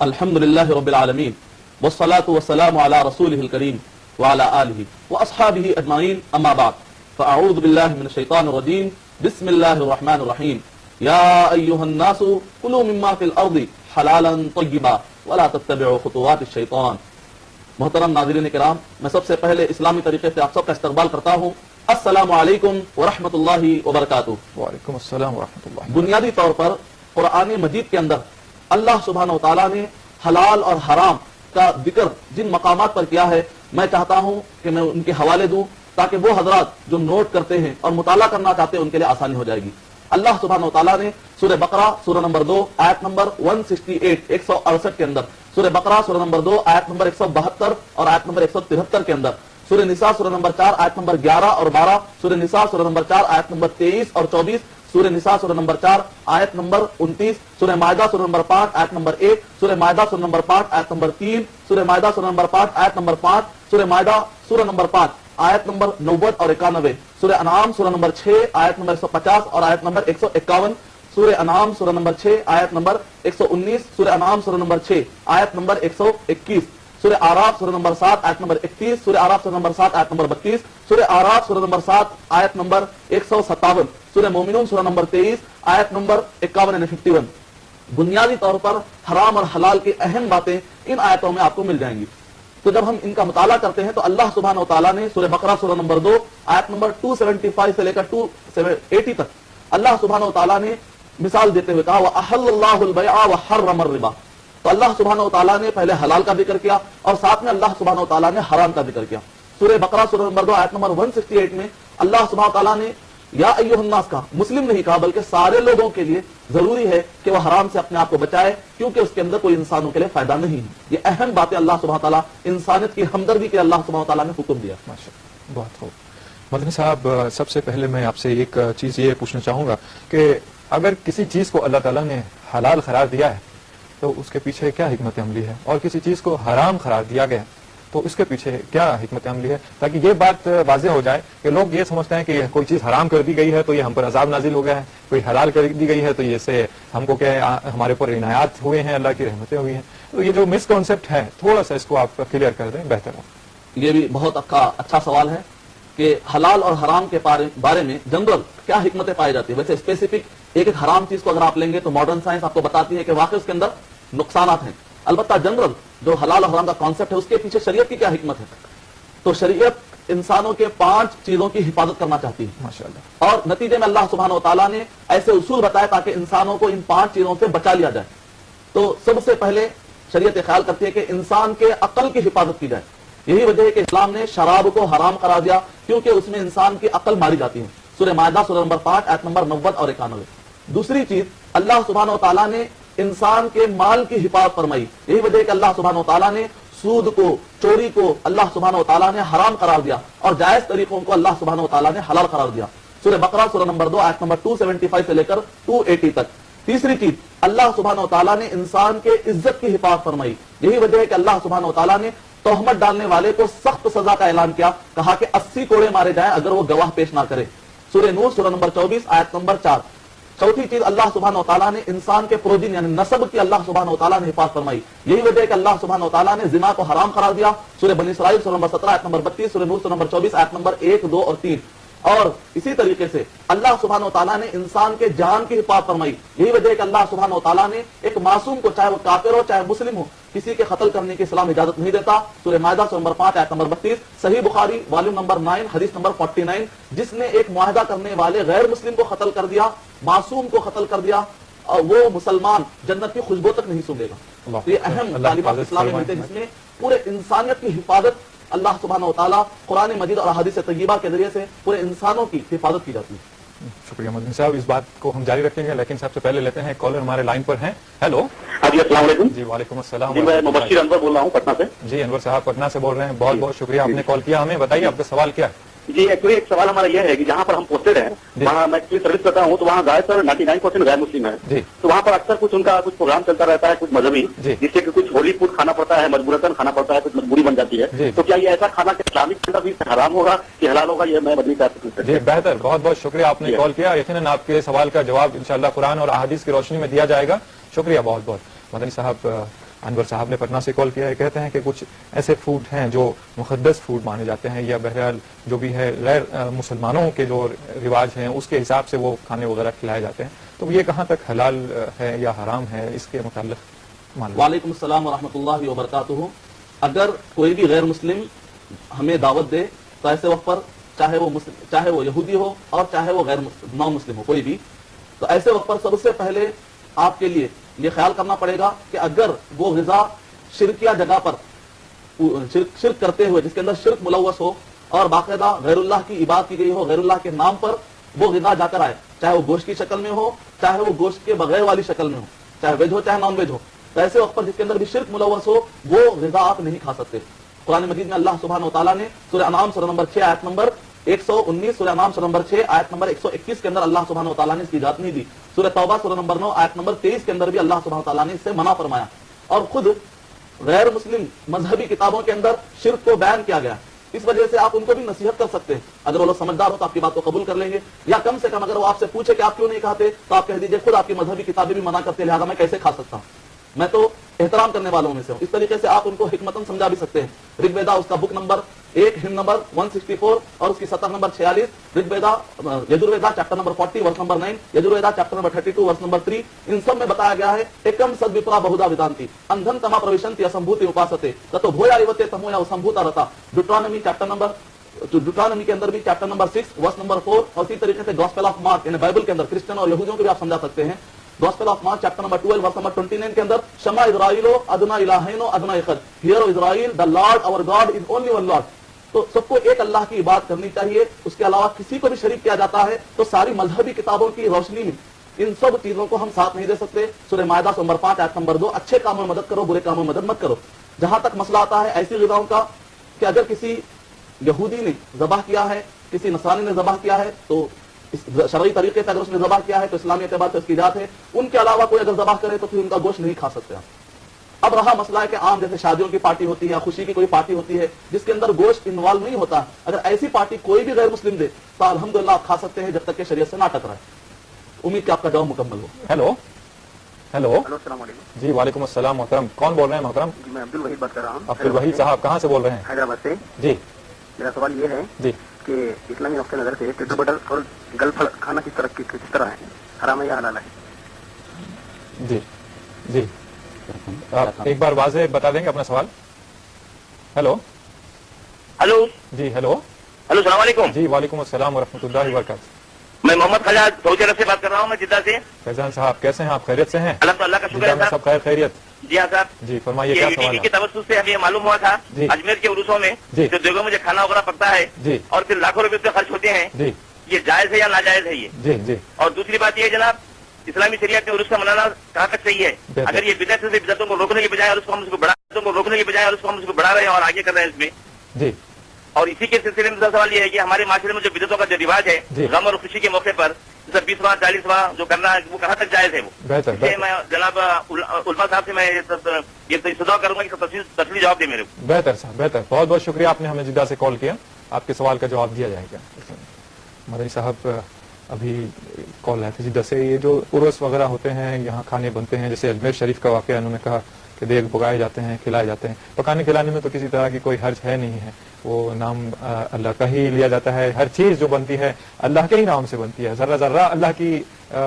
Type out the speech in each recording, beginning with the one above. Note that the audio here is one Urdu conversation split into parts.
الحمد للہ رب العالمین والصلاة والسلام علی رسولہ الکریم وعلی آلہ واصحابہ اجمعین اما بعد فاعوذ باللہ من الشیطان الرجیم بسم اللہ الرحمن الرحیم یا ایہا الناس کلوا مما فی الارض حلالا طیبا ولا تتبعوا خطوات الشیطان. محترم ناظرین کرام، میں سب سے پہلے اسلامی طریقے سے آپ سب کا استقبال کرتا ہوں. السلام علیکم ورحمۃ اللہ وبرکاتہ. وعلیکم السلام ورحمۃ اللہ. بنیادی طور پر قرآن مجید کے اندر اللہ سبحانہ و تعالیٰ نے حلال اور حرام کا ذکر جن مقامات پر کیا ہے، میں چاہتا ہوں کہ میں ان کے حوالے دوں تاکہ وہ حضرات جو نوٹ کرتے ہیں اور مطالعہ کرنا چاہتے ہیں ان کے لیے آسانی ہو جائے گی. اللہ سبحانہ و تعالیٰ نے سورہ بقرہ سورہ نمبر 2 آیت نمبر 168 168 کے اندر، سورہ بقرہ سورہ نمبر 2 آیت نمبر 172 اور آیت نمبر 173 کے اندر، سورہ نساء سورہ نمبر 4 آیت نمبر 11 اور 12، سورہ نساء سورہ نمبر 4 آیت نمبر 23 اور 24، سورہ نساء سورہ نمبر 4 آیت نمبر 29، سورہ مائدہ سورہ نمبر 5 آیت نمبر 1، سورہ مائدہ سورہ نمبر 5 آیت نمبر 3، سورہ مائدہ سورہ نمبر 5 آیت نمبر 5، سورہ مائدہ سورہ نمبر 5 آیت نمبر 90 اور 91، سورہ انعام سورہ نمبر 6 آیت نمبر 150 اور آیت نمبر 151، سورہ انعام سورہ نمبر 6 آیت نمبر 119، سورہ انعام سورہ نمبر 6 آیت نمبر 121، سورہ آراف سورہ نمبر 7 آیت نمبر 31، سورہ آراف سورہ نمبر 7 آیت نمبر 32، سورہ آراف سورہ نمبر 7 آیت نمبر 157، سورہ مومنون سورہ نمبر 23 آیت نمبر 51۔ بنیادی طور پر حرام اور حلال کی اہم باتیں ان آیتوں میں آپ کو مل جائیں گی. تو جب ہم ان کا مطالعہ کرتے ہیں تو اللہ سبحانہ و تعالیٰ نے سورہ بقرہ سورہ نمبر 2 آیت نمبر 275 سے لے کر 280 تک اللہ سبحانہ و تعالیٰ نے مثال دیتے ہوئے کہا وَأَحَلَّ اللَّهُ الْبَيْعَ وَحَرَّمَ الرِّبَا. تو اللہ سبحانہ و تعالیٰ نے پہلے حلال کا ذکر کیا اور ساتھ میں اللہ سبحانہ و تعالیٰ نے حرام کا ذکر کیا. سورہ بقرہ سورہ نمبر 2 آیت نمبر 168 میں اللہ سبحانہ و تعالیٰ نے یا ایھا الناس کہا، مسلم نہیں کہا بلکہ سارے لوگوں کے لیے ضروری ہے کہ وہ حرام سے اپنے آپ کو بچائے کیونکہ اس کے اندر کوئی انسانوں کے لیے فائدہ نہیں ہے. یہ اہم باتیں اللہ سبحانہ و تعالیٰ انسانیت کی ہمدردی کے اللہ سبحانہ و تعالیٰ نے حکم دیا. بہت خوب. مدنی صاحب، سب سے پہلے میں آپ سے ایک چیز یہ پوچھنا چاہوں گا کہ اگر کسی چیز کو اللہ تعالیٰ نے حلال قرار دیا ہے تو اس کے پیچھے کیا حکمت عملی ہے، اور کسی چیز کو حرام قرار دیا گیا تو اس کے پیچھے کیا حکمت عملی ہے، تاکہ یہ بات واضح ہو جائے کہ لوگ یہ سمجھتے ہیں کہ کوئی چیز حرام کر دی گئی ہے تو یہ ہم پر عذاب نازل ہو گیا ہے، کوئی حلال کر دی گئی ہے تو یہ سے ہم کو کیا ہمارے پر عنایات ہوئے ہیں، اللہ کی رحمتیں ہوئی ہیں. تو یہ جو مس کنسیپٹ ہے تھوڑا سا اس کو آپ کلیئر کر دیں، بہتر ہو. یہ بھی بہت اچھا سوال ہے کہ حلال اور حرام کے بارے میں جنرل کیا حکمتیں پائی جاتی ہے. ویسے اسپیسیفک ایک حرام چیز کو اگر آپ لیں گے تو ماڈرن سائنس آپ کو بتاتی ہے کہ واقعی اس کے اندر نقصانات ہیں. البتہ جنرل جو حلال اور حرام کا کانسیپٹ ہے اس کے پیچھے شریعت کی کیا حکمت ہے. تو شریعت انسانوں کے 5 چیزوں کی حفاظت کرنا چاہتی ہے ماشاءاللہ، اور نتیجے میں اللہ سبحانہ و تعالیٰ نے ایسے اصول بتائے تاکہ انسانوں کو ان 5 چیزوں سے بچا لیا جائے. تو سب سے پہلے شریعت خیال کرتی ہے کہ انسان کے عقل کی حفاظت کی جائے. یہی وجہ ہے کہ اسلام نے شراب کو حرام قرار دیا کیونکہ اس میں انسان کی عقل ماری جاتی ہے. سورہ مائدہ سورہ نمبر 5 آیت نمبر 90 اور 91. دوسری چیز اللہ سبحانہ و تعالیٰ نے انسان کے مال کی حفاظت فرمائی. یہی وجہ ہے کہ اللہ سبحانہ و تعالیٰ نے سود کو، چوری کو اللہ سبحانہ و تعالیٰ نے حرام قرار دیا اور جائز طریقوں کو اللہ سبحانہ و تعالیٰ نے حلال قرار دیا. سورہ بقرہ سورہ نمبر 2 آیت نمبر 275 سے لے کر 280 تک. تیسری چیز اللہ سبحانہ و تعالیٰ نے انسان کے عزت کی حفاظت فرمائی. یہی وجہ ہے کہ اللہ سبحانہ و تعالیٰ نے تہمت ڈالنے والے کو سخت سزا کا اعلان کیا، کہا کہ 80 کوڑے مارے جائیں اگر وہ گواہ پیش نہ کرے. سورہ نور سورہ نمبر 24 آیت نمبر 4. چوتھی چیز اللہ سبحانہ و تعالیٰ نے انسان کے پروجن یعنی نسب کی اللہ سبحانہ و تعالیٰ نے حفاظت فرمائی. یہی وجہ ہے کہ اللہ سبحانہ و تعالیٰ نے زنا کو حرام قرار دیا. سورہ بنی اسرائیل سورہ نمبر 17 آیت نمبر 32، سورہ نور سورہ نمبر 24 آیت نمبر 1، 2 اور 3. اور اسی طریقے سے اللہ سبحانہ و تعالیٰ نے انسان کے جان کی حفاظت فرمائی. یہی وجہ ہے کہ اللہ سبحانہ و تعالیٰ نے ایک معصوم کو، چاہے وہ کافر ہو چاہے مسلم ہو، کسی کے قتل کرنے کی اسلام اجازت نہیں دیتا. سورہ مائدہ سورہ نمبر 5 آیت نمبر 32، صحیح بخاری والیوم نمبر 9 حدیث نمبر 49. جس نے ایک معاہدہ کرنے والے غیر مسلم کو قتل کر دیا، معصوم کو قتل کر دیا، اور وہ مسلمان جنت کی خوشبو تک نہیں سونگے گا. یہ اہم تعلیمات اسلام میں ملتے ہیں جس میں پورے انسانیت کی حفاظت اللہ سبحانہ و تعالیٰ قرآن مجید اور احادیث طیبہ کے ذریعے سے پورے انسانوں کی حفاظت کی جاتی ہے. شکریہ مدنی صاحب، اس بات کو ہم جاری رکھیں گے، لیکن سب سے پہلے لیتے ہیں کالر ہمارے لائن پر ہیں. ہیلو. جی السلام علیکم. جی وعلیکم السلام. جی میں مبشر انور بول رہا ہوں پٹنہ سے. جی انور صاحب پٹنہ سے بول رہے ہیں، بہت بہت شکریہ آپ نے کال کیا ہمیں. بتائیے آپ کا سوال کیا ہے. جی ایکچولی ایک سوال ہمارا یہ ہے کہ جہاں پر ہم پوسٹڈ ہیں وہاں میں سروس کرتا ہوں تو وہاں زیادہ تر 99% غیر مسلم ہے. تو وہاں پر اکثر کچھ ان کا کچھ پروگرام چلتا رہتا ہے کچھ مذہبی، جس سے کہ کچھ ہولی فوڈ کھانا پڑتا ہے، مجبورتاً کھانا پڑتا ہے، کچھ مجبوری بن جاتی ہے. تو کیا یہ ایسا کھانا کہ اسلامک کھانا بھی حرام ہوگا کہ حلال ہوگا، یہ میں مدنی صاحب سے. جی بہتر، بہت بہت شکریہ آپ نے کال کیا. یقیناً آپ کے سوال کا جواب انشاءاللہ قرآن اور احادیث کی روشنی میں دیا جائے گا. شکریہ بہت بہت. مدنی صاحب انور صاحب نے پٹنہ سے کال کیا ہے، کہتے ہیں کہ کچھ ایسے فوڈ ہیں جو مقدس فوڈ مانے جاتے ہیں، یا بہرحال جو بھی ہے غیر مسلمانوں کے جو رواج ہیں اس کے حساب سے وہ کھانے وغیرہ کھلائے جاتے ہیں، تو یہ کہاں تک حلال ہے یا حرام ہے، اس کے متعلق معلوم۔ وعلیکم السلام ورحمۃ اللہ وبرکاتہ۔ اگر کوئی بھی غیر مسلم ہمیں دعوت دے تو ایسے وقت پر چاہے وہ یہودی ہو اور چاہے وہ غیر نان مسلم ہو، کوئی بھی، تو ایسے وقت پر سب سے پہلے آپ کے لیے یہ خیال کرنا پڑے گا کہ اگر وہ غذا شرکیہ جگہ پر شرک کرتے ہوئے، جس کے اندر شرک ملوث ہو اور باقاعدہ غیر اللہ کی عبادت کی گئی ہو، غیر اللہ کے نام پر وہ غذا جا کر آئے، چاہے وہ گوشت کی شکل میں ہو چاہے وہ گوشت کے بغیر والی شکل میں ہو، چاہے ویج ہو چاہے نان ویج ہو، تو ایسے وقت پر جس کے اندر بھی شرک ملوث ہو وہ غذا آپ نہیں کھا سکتے۔ قرآن مجید میں اللہ سبحانہ و تعالیٰ نے سورہ انعام سورہ نمبر 6 آیت نمبر 119، سورہ انعام سورہ نمبر 6 آیت نمبر 121 کے اندر اللہ سبحانہ و تعالیٰ نے اس کی اجازت نہیں دی۔ سورہ توبہ سورہ نمبر 9 آیت نمبر 23 کے اندر بھی اللہ سبحانہ و تعالیٰ نے اس سے منع فرمایا، اور خود غیر مسلم مذہبی کتابوں کے اندر شرک کو بیان کیا گیا۔ اس وجہ سے آپ ان کو بھی نصیحت کر سکتے ہیں، اگر وہ لوگ سمجھدار ہو تو آپ کی بات کو قبول کر لیں گے، یا کم سے کم اگر وہ آپ سے پوچھے کہ آپ کیوں نہیں کھاتے تو آپ کہہ دیجئے خود آپ کی مذہبی کتابیں بھی منع کرتے، لہٰذا میں کیسے کھا سکتا ہوں، میں تو احترام کرنے والوں میں سے ہوں۔ اس طریقے سے آپ ان کو حکمتاً سمجھا بھی سکتے ہیں۔ رگ ویدا اس کا بک نمبر 1 ہم نمبر 164 اور اس کی سطح number 46، Rigveda Yajurveda chapter number 40 verse number 9، Yajurveda chapter number 32 verse number 3، ان سب میں بتایا گیا ہے ایکم سد وپرا بہدا ویدانتی اندھن تما پرویشنتی اسمبھوتی اپاستے تتو بھویا ایوتے تمو یا اسمبھوتا رتا، ڈیوٹرانومی کے اندر بھی چیپٹر نمبر 6 ورس نمبر 4، اور اسی طریقے سے گاسپل آف مارک یعنی بائبل کے اندر کرسچن اور یہودیوں کو بھی آپ سمجھا سکتے ہیں، gospel of Mark chapter number 12 verse number 29 کے اندر شما اسرائیلو ادنا الہینو ادنا اخد، hear Israel the Lord our God is only one Lord. تو سب کو ایک اللہ کی عبادت کرنی چاہیے، اس کے علاوہ کسی کو بھی شریک کیا جاتا ہے تو ساری مذہبی کتابوں کی روشنی میں ان سب چیزوں کو ہم ساتھ نہیں دے سکتے۔ سورہ مائدہ نمبر 5 آیت نمبر 2، اچھے کاموں میں مدد کرو برے کاموں میں مدد مت کرو۔ جہاں تک مسئلہ آتا ہے ایسی غذاؤں کا کہ اگر کسی یہودی نے ذبح کیا ہے، کسی نصرانی نے ذبح کیا ہے تو شرعی طریقے سے اگر اس نے ذبح کیا ہے تو اسلامی اعتبار سے اس کی اجازت ہے، ان کے علاوہ کوئی اگر ذبح کرے تو پھر ان کا گوشت نہیں کھا سکتے آپ۔ اب رہا مسئلہ ہے کہ عام جیسے شادیوں کی پارٹی ہوتی ہے یا خوشی کی کوئی پارٹی ہوتی ہے جس کے اندر گوشت انوالو نہیں ہوتا، اگر ایسی پارٹی کوئی بھی غیر مسلم دے تو الحمدللہ آپ کھا سکتے ہیں جب تک کہ شریعت سے نہ ٹکرائے۔ امید کہ آپ کا جواب مکمل ہو۔ ہیلو ہیلو السلام علیکم جی وعلیکم السلام محترم، کون بول رہے ہیں محترم؟ جی میں عبدالوحید بات کر رہا ہوں۔ عبدالوحید صاحب کہاں سے بول رہے ہیں؟ حیدرآباد سے۔ جی میرا سوال یہ ہے جی کہ اسلامی نقطۂ نظر سے ٹٹو بٹر اور گل پھل کھانا کس طرح ہے، حرام ہے یا حلال ہے؟ جی جی آپ ایک بار واضح بتا دیں گے اپنا سوال؟ ہیلو ہلو جی ہیلو السلام علیکم۔ جی وعلیکم السلام ورحمۃ اللہ وبرکاتہ۔ میں محمد خلیل سعودی عرب سے بات کر رہا ہوں، میں جدہ سے۔ فیضان صاحب کیسے ہیں آپ؟ خیریت سے ہیں؟ اللہ کا شکر جدہ ہے میں صاحب۔ سب خیر خیریت؟ جی ہاں صاحب، جی فرمائیے کیا سوال کے ہے؟ توسط سے ہمیں معلوم ہوا تھا جی اجمیر کے عروسوں میں جی جو دیگوں میں جو کھانا وغیرہ پکتا ہے جی اور پھر لاکھوں روپے سے خرچ ہوتے ہیں، جی یہ جائز ہے یا ناجائز ہے یہ؟ جی جی اور دوسری بات یہ ہے جناب، اسلامی شریعت میں عرس کا منانا کہاں تک صحیح ہے؟ بہتر۔ اگر یہ بدعت سے بدعتوں کو روکنے کے بجائے اور اس کو ہم اس کو بڑھا رہے ہیں اور آگے کر رہے ہیں اس میں، جی اور اسی کے سلسلے میں دوسرا سوال یہ ہے کہ ہمارے معاشرے میں جو بدعتوں کا جو رواج ہے جی غم اور خوشی کے موقع پر جیسے 20واں 40واں جو کرنا ہے وہ کہاں تک جائز ہے؟ وہ بہتر اس لیے میں جناب علماء صاحب سے میں یہ استدعا کروں گا کہ تفصیلی جواب دے میرے کو۔ بہتر صاحب بہتر، بہت بہت شکریہ، آپ نے ہمیں جدہ سے کال کیا، آپ کے سوال کا جواب دیا جائے گا۔ مدنی صاحب ابھی کال آئے تھے جدہ سے، یہ جو عرس وغیرہ ہوتے ہیں یہاں کھانے بنتے ہیں، جیسے اجمیر شریف کا واقعہ انہوں نے کہا کہ دیگ پکائے جاتے ہیں کھلائے جاتے ہیں، پکانے کھلانے میں تو کسی طرح کی کوئی حرج ہے نہیں ہے، وہ نام اللہ کا ہی لیا جاتا ہے، ہر چیز جو بنتی ہے اللہ کے ہی نام سے بنتی ہے، ذرہ ذرہ اللہ کی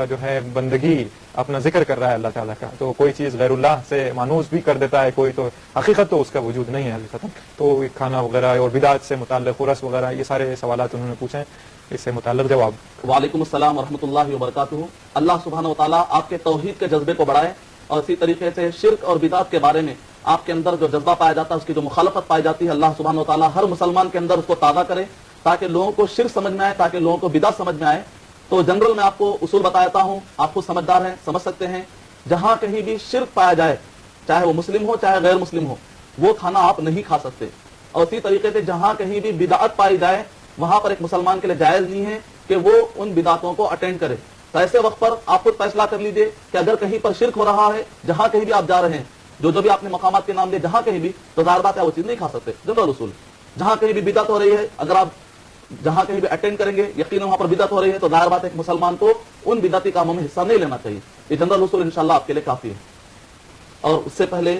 جو ہے بندگی اپنا ذکر کر رہا ہے اللہ تعالیٰ کا، تو کوئی چیز غیر اللہ سے مانوس بھی کر دیتا ہے کوئی، تو حقیقت تو اس کا وجود نہیں ہے حقیقت۔ تو کھانا وغیرہ اور بدعت سے متعلق عرس وغیرہ یہ سارے سوالات انہوں نے پوچھے ہیں، اس سے متعلق جواب۔ وعلیکم السلام ورحمۃ اللہ وبرکاتہ۔ اللہ سبحانہ و تعالیٰ آپ کے توحید کے جذبے کو بڑھائے، اور اسی طریقے سے شرک اور بدعت کے بارے میں آپ کے اندر جو جذبہ پایا جاتا ہے، اس کی جو مخالفت پائی جاتی ہے، اللہ سبحانہ و تعالیٰ ہر مسلمان کے اندر اس کو تازہ کرے تاکہ لوگوں کو شرک سمجھ میں آئے، تاکہ لوگوں کو بدعت سمجھ میں آئے۔ تو جنرل میں آپ کو اصول بتاتا ہوں، آپ خود سمجھدار ہیں، سمجھ سکتے ہیں، جہاں کہیں بھی شرک پایا جائے، چاہے وہ مسلم ہو چاہے غیر مسلم ہو، وہ کھانا آپ نہیں کھا سکتے۔ اور اسی طریقے سے جہاں کہیں بھی بدعت پائی جائے، وہاں پر ایک مسلمان کے لیے جائز نہیں ہے کہ وہ ان بدعتوں کو اٹینڈ کرے۔ تو ایسے وقت پر آپ خود فیصلہ کر لیجئے کہ اگر کہیں پر شرک ہو رہا ہے، جہاں کہیں بھی آپ جا رہے ہیں، جو بھی آپ نے مقامات کے نام دے، جہاں کہیں بھی، تو ظاہر بات ہے وہ چیز نہیں کھا سکتے۔ جنرل اصول، جہاں کہیں بھی بدعت ہو رہی ہے، اگر آپ جہاں کہیں بھی اٹینڈ کریں گے، یقیناً وہاں پر بدعت ہو رہی ہے، تو ظاہر بات ہے کہ مسلمان کو ان بدعتی کاموں میں حصہ نہیں لینا چاہیے۔ یہ جنرل اصول انشاءاللہ آپ کے لیے کافی ہے۔ اور اس سے پہلے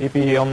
EPM,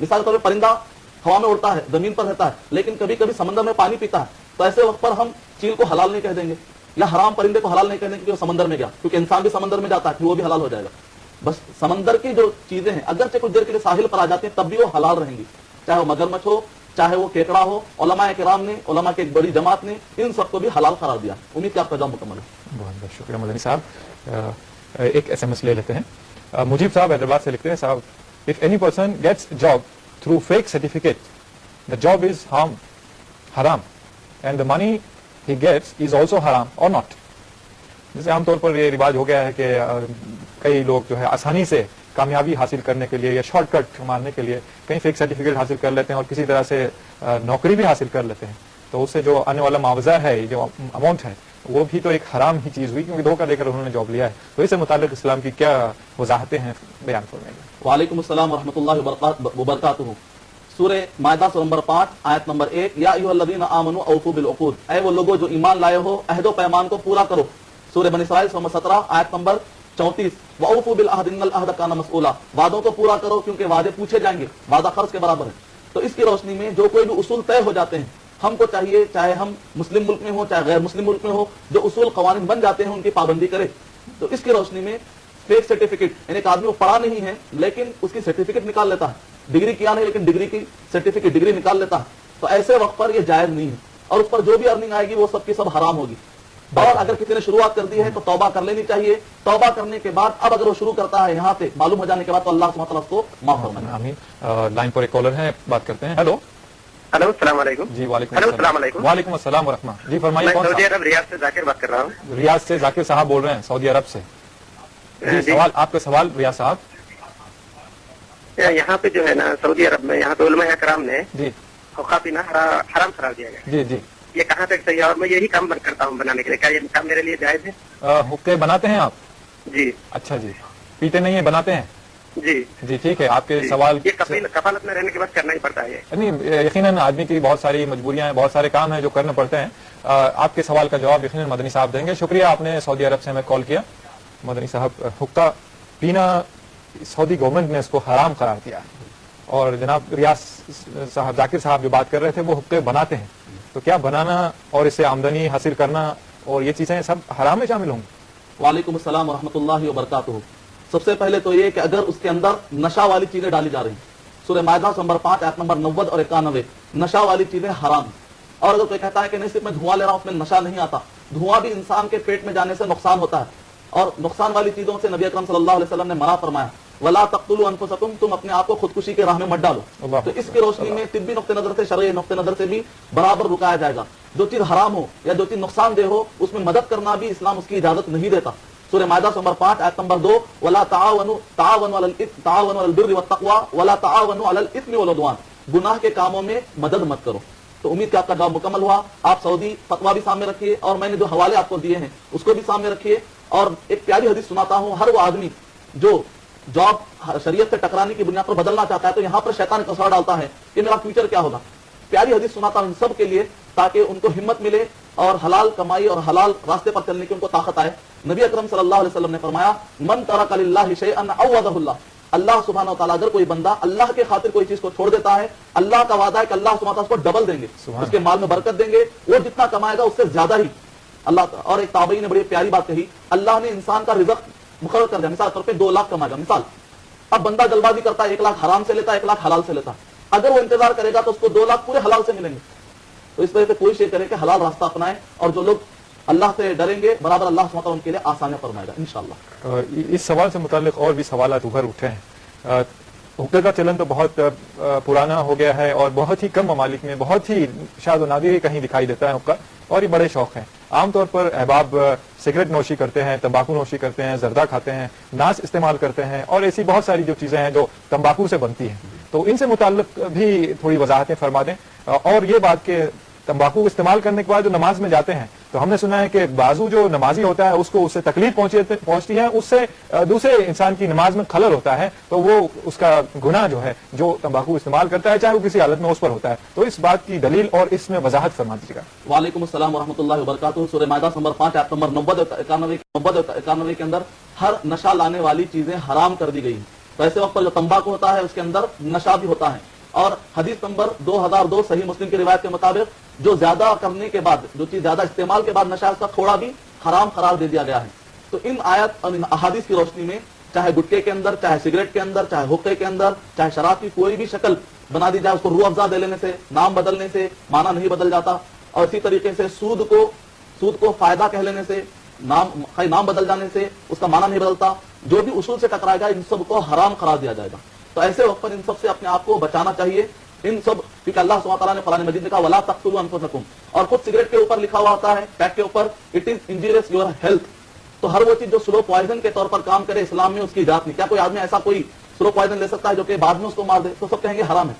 مثال کے طور پر پرندہ ہوا میں اڑتا ہے, زمین پر رہتا ہے, لیکن کبھی کبھی سمندر میں پانی پیتا ہے, تو ایسے وقت پر ہم چیل کو حلال نہیں کہہ دیں گے, یا حرام پرندے کو حلال نہیں کہہ دیں گے کہ وہ سمندر میں گیا, کیونکہ انسان بھی سمندر میں جاتا ہے, پھر وہ بھی حلال ہو جائے گا. بس سمندر کی جو چیزیں ہیں اگرچہ کچھ دیر کے لیے ساحل پر آ جاتے ہیں تب بھی وہ حلال رہیں گی, چاہے وہ مگرمچھ ہو, چاہے وہ کیکڑا ہو. علماء کرام نے, علماء کی ایک بڑی جماعت نے ان سب کو بھی حلال قرار دیا. امید کہ آپ کا جواب مکمل ہے. بہت بہت شکریہ مدنی صاحب. ایک ایس ایم ایس لے لیتے ہیں. مجیب صاحب حیدرآباد سے لکھتے ہیں, صاحب if any person gets job through fake certificate the job is haram and the money he gets is also haram or not. جیسے عام طور پر یہ رواج ہو گیا ہے کہ کئی لوگ جو ہے آسانی سے کامیابی حاصل کرنے کے لیے یا شارٹ کٹ مارنے کے لیے کہیں فیک سرٹیفکیٹ حاصل کر لیتے ہیں اور کسی طرح سے نوکری بھی حاصل کر لیتے ہیں, تو اس سے جو آنے والا معاوضہ ہے, جو اماؤنٹ ہے, وہ بھی تو ایک حرام ہی چیز ہوئی کیونکہ دھوکہ دے کر انہوں نے جاب لیا ہے. تو اس سے متعلق اسلام کی کیا وضاحتیں ہیں, بیان فرمائیں گے. وعلیکم السلام ورحمۃ اللہ وبرکاتہ. سورہ مائدہ سورہ نمبر 5 آیت نمبر 1, یا ایھا الذین آمنوا اوفوا بالعقود, اے وہ لوگوں جو ایمان لائے ہو عہد و پیمان کو پورا کرو. سورہ بنی اسرائیل سورہ 17 آیت نمبر 34, واوفوا بالعہد ان العہد کان مسئولا, وعدوں کو پورا کرو کیونکہ وعدے پوچھے جائیں گے, وعدہ خرچ کے برابر ہے. تو اس کی روشنی میں جو کوئی بھی اصول طے ہو جاتے ہیں, ہم کو چاہیے چاہے ہم مسلم ملک میں ہو چاہے غیر مسلم ملک میں ہو, جو اصول قوانین بن جاتے ہیں ان کی پابندی کرے. تو اس کی روشنی میں فیک سرٹیفکیٹ, یعنی ایک آدمی وہ پڑھا نہیں ہے لیکن اس کی سرٹیفکیٹ نکال لیتا ہے, ڈگری کیا نہیں لیکن ڈگری کی سرٹیفکیٹ ڈگری نکال لیتا ہے, تو ایسے وقت پر یہ جائز نہیں ہے, اور اس پر جو بھی ارننگ آئے گی وہ سب کی سب حرام ہوگی. اور اگر کسی نے شروعات کر دی ہے تو توبہ کر لینی چاہیے. توبہ کرنے کے بعد اب اگر وہ شروع کرتا ہے یہاں سے معلوم ہو جانے کے بعد تو اللہ سبحانہ وتعالیٰ اس کو معاف فرمائے. آمین. لائن پر ایک کالر ہے, بات کرتے ہیں. ہیلو. ہلو السلام علیکم. جی وعلیکم ہلو السلام علیکم. وعلیکم السلام ورحمۃ. جی فرمائیے. میں سعودی عرب ریاض سے ذاکر بات کر رہا ہوں. ریاض سے ذاکر صاحب بول رہے ہیں, سعودی عرب سے. جی سوال, آپ کا سوال ریاض صاحب. یہاں پہ جو ہے نا سعودی عرب میں, یہاں پہ علماء کرام نے جی حقہ پینا حرام قرار دیا گیا. جی جی. یہ کہاں تک صحیح ہے, اور میں یہی کام کرتا ہوں بنانے کے لیے, کیا یہ کام میرے لیے جائز ہے؟ حقے بناتے ہیں آپ؟ جی. اچھا جی, پیتے نہیں ہیں, بناتے ہیں. جی جی ٹھیک ہے. آپ کے سوال, یہ کفالت میں رہنے کے بعد کرنا ہی پڑتا ہے. نہیں, یقیناً آدمی کی بہت ساری مجبوریاں ہیں, بہت سارے کام ہیں جو کرنے پڑتے ہیں. آپ کے سوال کا جواب یقیناً مدنی صاحب دیں گے. شکریہ, آپ نے سعودی عرب سے ہمیں کال کیا. مدنی صاحب, حقہ پینا سعودی گورنمنٹ نے اس کو حرام قرار دیا, اور جناب ریاض صاحب, ذاکر صاحب جو بات کر رہے تھے وہ حقے بناتے ہیں, تو کیا بنانا اور اس سے آمدنی حاصل کرنا اور یہ چیزیں سب حرام میں شامل ہوں گی؟ وعلیکم السلام ورحمۃ اللہ وبرکاتہ. سب سے پہلے تو یہ کہ اگر اس کے اندر نشہ والی چیزیں ڈالی جا رہی ہیں, سورہ مائدہ نمبر 5 آیت نمبر 90 اور 91, نشہ والی چیزیں حرام ہیں. اور اگر کوئی کہتا ہے کہ نہیں صرف میں دھواں لے رہا ہوں اس میں نشہ نہیں آتا, دھواں بھی انسان کے پیٹ میں جانے سے نقصان ہوتا ہے, اور نقصان والی چیزوں سے نبی اکرم صلی اللہ علیہ وسلم نے منع فرمایا, ولا تقتلوا انفسکم, تم اپنے آپ کو خودکشی کے راہ میں مت ڈالو. تو اس کی روشنی میں طبی نقطہ نظر سے, شرعی نقطہ نظر سے بھی برابر رکایا جائے گا. جو چیز حرام ہو یا جو چیز نقصان دہ ہو اس میں مدد کرنا بھی اسلام اس کی اجازت نہیں دیتا. سورہ مائدہ نمبر 5 آیت نمبر 2, ولا تعاونوا علی البر والتقوى ولا تعاونوا علی الاثم والعدوان, گناہ کے کاموں میں مدد مت کرو. تو امید کہ آپ کا جواب مکمل ہوا. آپ سعودی فتویٰ بھی سامنے رکھیے, اور میں نے جو حوالے آپ کو دیے ہیں اس کو بھی سامنے رکھیے. اور ایک پیاری حدیث سناتا ہوں, ہر وہ آدمی جو جاب شریعت سے ٹکرانے کی بنیاد پر بدلنا چاہتا ہے تو یہاں پر شیطان ایک اثر ڈالتا ہے کہ میرا فیوچر کیا ہوگا. پیاری حدیث سناتا ہوں ان سب کے لیے تاکہ ان کو ہمت ملے اور حلال کمائی اور حلال راستے پر چلنے کی ان کو طاقت آئے. نبی اکرم صلی اللہ علیہ وسلم نے فرمایا, من ترک للہ شیئا عوضہ اللہ, اللہ سبحانہ وتعالیٰ اگر کوئی بندہ اللہ کے خاطر کوئی چیز کو چھوڑ دیتا ہے, اللہ کا وعدہ ہے کہ اللہ سبحانہ وتعالیٰ اس کو ڈبل دیں گے, اس کے مال میں برکت دیں گے, وہ جتنا کمائے گا اس سے زیادہ ہی اللہ. اور ایک تابعی نے بڑی پیاری بات کہی, اللہ نے انسان کا رزق مقرر کر دیا, مثال طور پہ 2 لاکھ کمائے گا مثال, اب بندہ جلد بازی کرتا ہے 1 لاکھ حرام سے لیتا ہے 1 لاکھ حلال سے لیتا ہے, اگر وہ انتظار کرے گا تو اس کو 2 لاکھ پورے حلال سے ملیں گے. تو اس وجہ سے کوئی شے کرے کہ حلال راستہ اپنائیں, اور جو لوگ اللہ سے ڈریں گے برابر اللہ سبحانہ ان کے لیے آسانیاں فرمائے گا انشاءاللہ. اس سوال سے متعلق اور بھی سوالات ابھر اٹھے ہیں. حقے کا چلن تو بہت پرانا ہو گیا ہے, اور بہت ہی کم ممالک میں بہت ہی شاذ و نادر ہی کہیں دکھائی دیتا ہے حقہ, اور یہ بڑے شوق ہیں. عام طور پر احباب سگریٹ نوشی کرتے ہیں, تمباکو نوشی کرتے ہیں, زردہ کھاتے ہیں, ناس استعمال کرتے ہیں, اور ایسی بہت ساری جو چیزیں ہیں جو تمباکو سے بنتی ہیں. تو ان سے متعلق بھی تھوڑی وضاحتیں فرما دیں. اور یہ بات کہ تمباکو استعمال کرنے کے بعد جو نماز میں جاتے ہیں تو ہم نے سنا ہے کہ بازو جو نمازی ہوتا ہے اس کو اس سے تکلیف پہنچتی ہے, اس سے دوسرے انسان کی نماز میں خلل ہوتا ہے, تو وہ اس کا گناہ جو ہے جو تمباکو استعمال کرتا ہے چاہے وہ کسی حالت میں اس پر ہوتا ہے. تو اس بات کی دلیل اور اس میں وضاحت فرما دیجیے گا. وعلیکم السلام ورحمۃ اللہ وبرکاتہ. سورہ مائدہ نمبر 5 آیت نمبر 90 91 کے اندر ہر نشہ لانے والی چیزیں حرام کر دی گئی. تو ایسے وقت پر جو تمباکو ہوتا ہے اس کے اندر نشہ بھی ہوتا ہے. اور حدیث نمبر 2002 صحیح مسلم کی روایت کے مطابق جو زیادہ کرنے کے بعد، جو چیز زیادہ استعمال کے بعد نشہ ہے اس کا تھوڑا بھی حرام قرار دے دیا گیا ہے. تو ان آیت اور ان احادیث کی روشنی میں چاہے گٹکے کے اندر، چاہے سگریٹ کے اندر، چاہے حقے کے اندر، چاہے شراب کی کوئی بھی شکل بنا دی جائے، اس کو روح افزا دے لینے سے، نام بدلنے سے معنی نہیں بدل جاتا. اور اسی طریقے سے سود کو فائدہ کہہ لینے سے، نام بدل جانے سے اس کا معنی نہیں بدلتا. جو بھی اصول سے ٹکرائے گا ان سب کو حرام قرار دیا جائے گا. تو ایسے وقت پر ان سب سے اپنے آپ کو بچانا چاہیے. ان سب کیونکہ اللہ سبحانہ تعالیٰ نے قرآن مجید میں کہا ولا تقتلوا انفسکم، اور خود سگریٹ کے اوپر لکھا ہوا ہوتا ہے پیک کے اوپر اٹ از انجریس یور ہیلتھ. تو ہر وہ چیز جو سلو پوائزن کے طور پر کام کرے اسلام میں اس کی اجازت نہیں. کیا کوئی آدمی ایسا کوئی سلو پوائزن لے سکتا ہے جو کہ بعد میں اس کو مار دے؟ تو سب کہیں گے حرام ہے.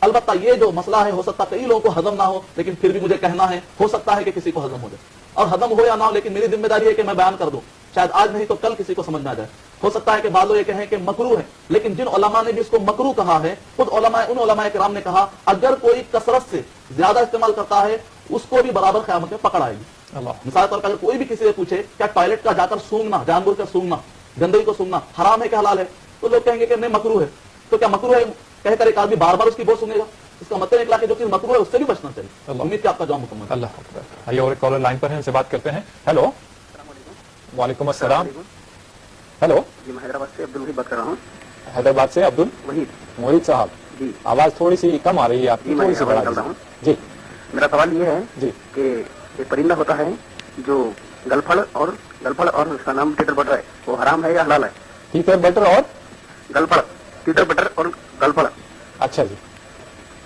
البتہ یہ جو مسئلہ ہے ہو سکتا ہے کئی لوگوں کو ہضم نہ ہو، لیکن پھر بھی مجھے کہنا ہے ہو سکتا ہے کہ کسی کو ہضم ہو جائے. اور ہضم ہو یا نہ ہو لیکن میری ذمہ داری ہے کہ میں بیان کر دوں. شاید آج نہیں تو کل کسی کو سمجھ نہ جائے. ہو سکتا ہے کہ بعض لوگ یہ کہیں کہ مکروہ ہے، لیکن جن علماء نے بھی اس کو مکروہ کہا ہے خود ان علماء کرام نے کہا اگر کوئی کثرت سے زیادہ استعمال کرتا ہے اس کو بھی برابر قیامت میں پکڑ آئے گی. مثال طور پر اگر کوئی بھی کسی سے پوچھے کیا ٹوائلٹ کا جا کر سونگنا، جانور کا سونگنا، گندگی کو سونگنا حرام ہے کہ حلال ہے، تو لوگ کہیں گے کہ نہیں مکروہ ہے. تو کیا مکروہ ہے کہہ کر ایک آدمی بار بار اس کی بو سنے گا؟ اس کا مطلب نکلا کہ جو چیز مکروہ ہے اس سے بھی بچنا چاہیے. امید کہ آپ کا جواب مکمل. اللہ اکبر. آئیے اور ایک کالر لائن پر ہیں، ان سے بات کرتے ہیں. ہیلو. وعلیکم السلام. ہیلو. جی میں حیدرآباد سے عبد الوحید بات کر رہا ہوں. حیدرآباد سے عبد الوحید صاحب. جی آواز تھوڑی سی کم آ رہی ہے آپ کی، تھوڑی سی بڑھا دیجیے. جی میرا سوال یہ ہے جی کہ ایک پرندہ ہوتا ہے جو گلپھڑ اور اس کا نام ٹیٹر بٹر ہے، وہ حرام ہے یا حلال ہے؟ ٹیٹر بٹر اور گلپھڑ، ٹیٹر بٹر اور گلپھڑ. اچھا جی.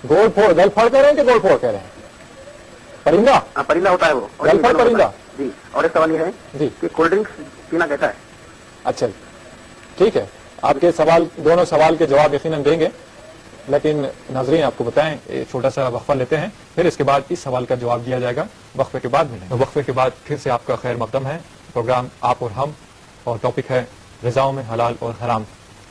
گول پھوڑ گل پھڑ کہہ رہے ہیں کہ گول پھوڑ کہہ رہے ہیں؟ پرندہ. ہاں پرندہ ہوتا ہے وہ. گل پھڑ پرندہ. جی. اور ایک سوال یہ ہے جی کہ کولڈ ڈرنکس پینا کیسا ہے؟ اچھا جی ٹھیک ہے. آپ کے دونوں سوال کے جواب یقیناً دیں گے، لیکن ناظرین آپ کو بتائیں ایک چھوٹا سا وقفہ لیتے ہیں، پھر اس کے بعد اس سوال کا جواب دیا جائے گا. وقفے کے بعد ملیں گے. وقفے کے بعد پھر سے آپ کا خیر مقدم ہے. پروگرام آپ اور ہم، اور ٹاپک ہے غذاؤں میں حلال اور حرام.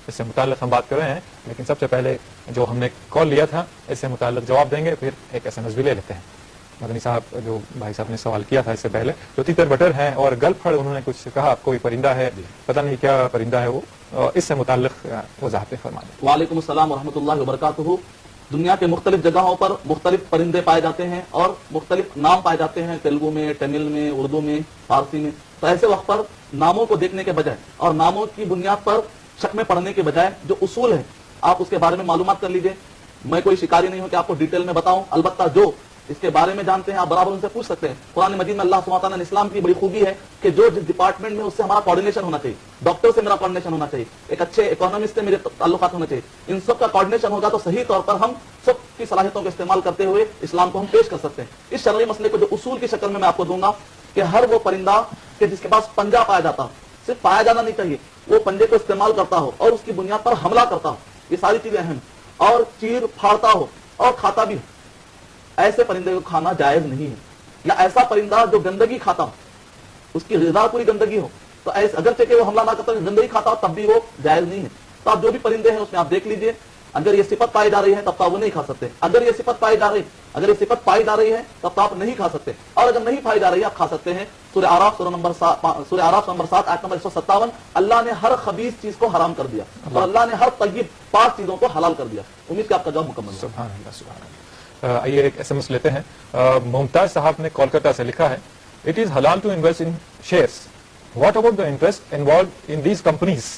اس سے متعلق ہم بات کر رہے ہیں، لیکن سب سے پہلے جو ہم نے کال لیا تھا اس سے متعلق جواب دیں گے، پھر ایک ایس ایم ایس بھی لے لیتے ہیں. مدنی صاحب جو بھائی صاحب نے سوال کیا تھا اس سے پہلے، جو تیتر بٹر ہیں اور گل پھڑ، انہوں نے کچھ کہا کوئی پرندہ ہے، پتہ نہیں کیا پرندہ ہے وہ، اس سے متعلق وضاحت فرمائیں. وعلیکم السلام ورحمۃ اللہ وبرکاتہ. دنیا کے مختلف جگہوں پر مختلف پرندے پائے جاتے ہیں اور مختلف نام پائے جاتے ہیں، تیلگو میں، تمل میں، اردو میں، فارسی میں. تو ایسے وقت پر ناموں کو دیکھنے کے بجائے اور ناموں کی بنیاد پر شک میں پڑھنے کے بجائے جو اصول ہے آپ اس کے بارے میں معلومات کر لیجئے. میں کوئی شکاری نہیں ہوں کہ آپ کو ڈیٹیل میں بتاؤں، البتہ جو اس کے بارے میں جانتے ہیں آپ برابر ان سے پوچھ سکتے ہیں. قرآن مجید میں اللہ سبحانہ تعالیٰ نے اسلام کی بڑی خوبی ہے کہ جو جس ڈپارٹمنٹ میں اس سے ہمارا کوارڈینیشن ہونا چاہیے. ڈاکٹر سے میرا کوارڈینیشن ہونا چاہیے، ایک اچھے اکانومسٹ سے میرے تعلقات ہونے چاہیے. ان سب کا کوارڈینیشن ہوگا تو صحیح طور پر ہم سب کی صلاحیتوں کا استعمال کرتے ہوئے اسلام کو ہم پیش کر سکتے ہیں. اس شرعی مسئلے کو جو اصول کی شکل میں آپ کو دوں گا کہ ہر وہ پرندہ کہ جس کے پاس پنجہ پایا جاتا ہو، صرف پایا جانا نہیں چاہیے، وہ پنجے کو استعمال کرتا ہو اور اس کی بنیاد پر حملہ کرتا ہو، یہ ساری چیزیں اہم، اور چیر پھاڑتا ہو اور کھاتا بھی ہو، ایسے پرندے کو کھانا جائز نہیں ہے. یا ایسا پرندہ جو گندگی کھاتا ہو، اس کی غذا پوری گندگی ہو، تو ایسے اگرچہ کہ وہ حملہ نہ کرتا گندگی کھاتا ہو تب بھی وہ جائز نہیں ہے. تو آپ جو بھی پرندے ہیں اس میں آپ دیکھ لیجئے، اگر یہ صفت پائی جا رہی ہے تب تو آپ وہ نہیں کھا سکتے. اگر یہ صفت پائی جا رہی ہے تب تو آپ نہیں کھا سکتے، اور اگر نہیں پائی جا رہی ہے آپ کھا سکتے ہیں. سورہ اعراف نمبر 7 آیت نمبر 157، اللہ نے ہر خبیث چیز کو حرام کر دیا اور اللہ نے ہر طیب پاک چیزوں کو حلال کر دیا. امید کہ آپ کا جواب مکمل ہے. سبحان اللہ سبحان اللہ. آئیے ایک ایس ایم ایس لیتے ہیں. ممتاز صاحب نے کولکتہ سے لکھا ہے، اٹ از حلال to invest in shares, what about the interest involved in these companies?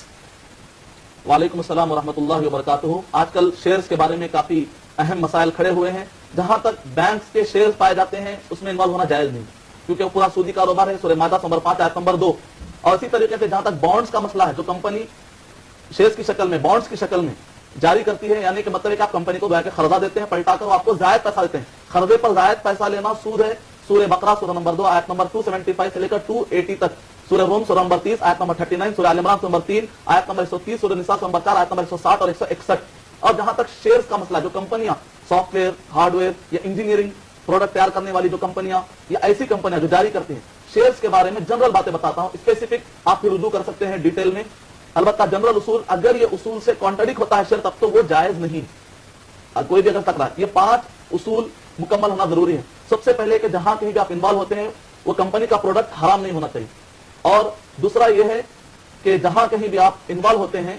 وعلیکم السلام ورحمۃ اللہ وبرکاتہ. آج کل شیئرز کے بارے میں کافی اہم مسائل کھڑے ہوئے ہیں. جہاں تک بینکس کے شیئرز پائے جاتے ہیں اس میں انوالو ہونا جائز نہیں، کیونکہ وہ پورا سودی کاروبار ہے. سورہ مائدہ نمبر 5 آیت نمبر 2. اور اسی طریقے سے جہاں تک بانڈز کا مسئلہ ہے، جو کمپنی شیئرز کی شکل میں، بانڈز کی شکل میں جاری کرتی ہے، یعنی کہ مطلب ہے کہ آپ کمپنی کو قرضہ دیتے ہیں، پلٹا کر وہ آپ کو زائد پیسہ دیتے ہیں. قرضے پر زائد پیسہ لینا سود ہے. سورہ بقرہ سورہ نمبر 2 آیت نمبر 275 سے لے کر 280 تک، سورہ روم سورہ نمبر 30 آیت نمبر 39، سورہ آل عمران نمبر 3 آیت نمبر 130، سورہ نساء نمبر 4 آیت نمبر 160 اور 161. اور جہاں تک شیئرز کا مسئلہ، جو کمپنیاں سافٹ ویئر، ہارڈ ویئر یا انجینئرنگ پروڈکٹ تیار کرنے والی جو کمپنیاں یا ایسی کمپنیاں جو جاری کرتی ہیں، شیئرز کے بارے میں جنرل باتیں بتاتا ہوں، اسپیسیفک آپ پھر رجوع کر سکتے ہیں ڈیٹیل میں. البتہ جنرل اصول، اگر یہ اصول سے کانٹرڈکٹ ہوتا ہے شیئر تب تو وہ جائز نہیں. کوئی بھی اگر ٹکرا، یہ 5 اصول مکمل ہونا ضروری ہے. سب سے پہلے کہ جہاں کہیں بھی آپ انوالو ہوتے ہیں وہ کمپنی کا پروڈکٹ حرام نہیں ہونا چاہیے. اور دوسرا یہ ہے کہ جہاں کہیں بھی آپ انوالو ہوتے ہیں